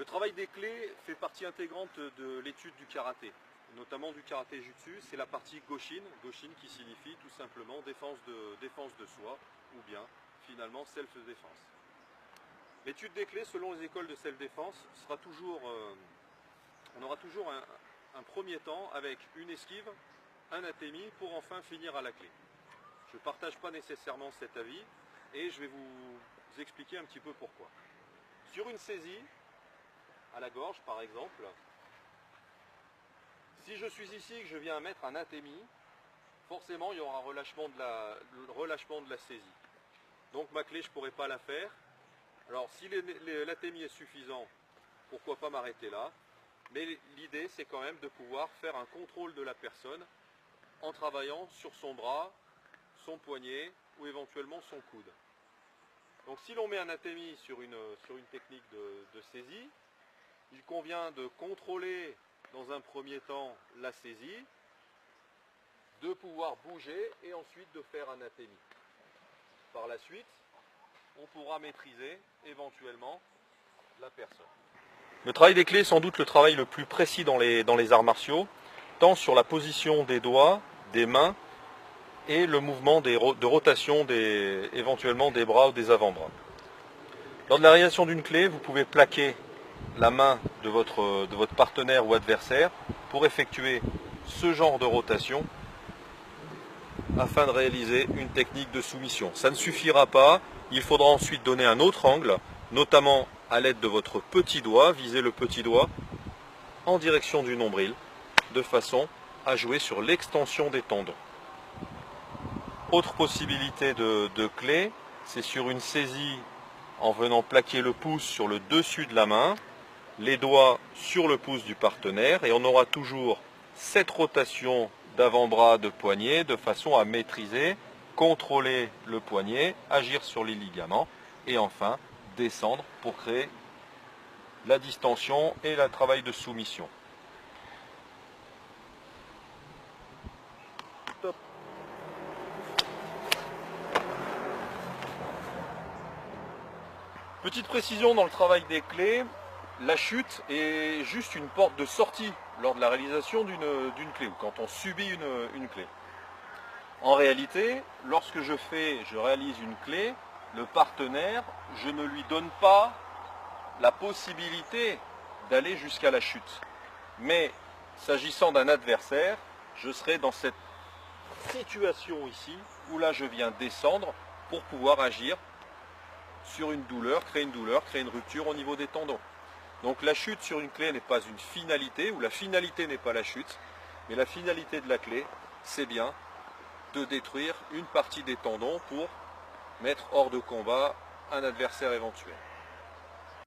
Le travail des clés fait partie intégrante de l'étude du karaté, notamment du karaté jutsu. C'est la partie Goshin, Goshin qui signifie tout simplement défense de soi, ou bien finalement self-défense. L'étude des clés selon les écoles de self-défense sera toujours, on aura toujours un premier temps avec une esquive, un atemi pour enfin finir à la clé. Je ne partage pas nécessairement cet avis et je vais vous expliquer un petit peu pourquoi. Sur une saisie, à la gorge par exemple, si je suis ici et que je viens mettre un atemi, forcément il y aura un relâchement de la saisie. Donc ma clé je ne pourrai pas la faire. Alors si l'atemi est suffisant, pourquoi pas m'arrêter là. Mais l'idée c'est quand même de pouvoir faire un contrôle de la personne en travaillant sur son bras, son poignet ou éventuellement son coude. Donc si l'on met un atemi sur une technique de saisie, il convient de contrôler dans un premier temps la saisie, de pouvoir bouger et ensuite de faire un atemi. Par la suite, on pourra maîtriser éventuellement la personne. Le travail des clés est sans doute le travail le plus précis dans les arts martiaux, tant sur la position des doigts, des mains et le mouvement de rotation éventuellement des bras ou des avant-bras. Lors de la réalisation d'une clé, vous pouvez plaquer la main de votre partenaire ou adversaire pour effectuer ce genre de rotation afin de réaliser une technique de soumission. Ça ne suffira pas, il faudra ensuite donner un autre angle, notamment à l'aide de votre petit doigt, viser le petit doigt en direction du nombril, de façon à jouer sur l'extension des tendons. Autre possibilité de clé, c'est sur une saisie en venant plaquer le pouce sur le dessus de la main, les doigts sur le pouce du partenaire et on aura toujours cette rotation d'avant-bras, de poignet, de façon à maîtriser, contrôler le poignet, agir sur les ligaments et enfin descendre pour créer la distension et le travail de soumission. Top. Petite précision dans le travail des clés, la chute est juste une porte de sortie lors de la réalisation d'une clé ou quand on subit une clé. En réalité, lorsque je réalise une clé, le partenaire, je ne lui donne pas la possibilité d'aller jusqu'à la chute. Mais s'agissant d'un adversaire, je serai dans cette situation ici où là je viens descendre pour pouvoir agir sur une douleur, créer une rupture au niveau des tendons. Donc la chute sur une clé n'est pas une finalité, ou la finalité n'est pas la chute, mais la finalité de la clé, c'est bien de détruire une partie des tendons pour mettre hors de combat un adversaire éventuel.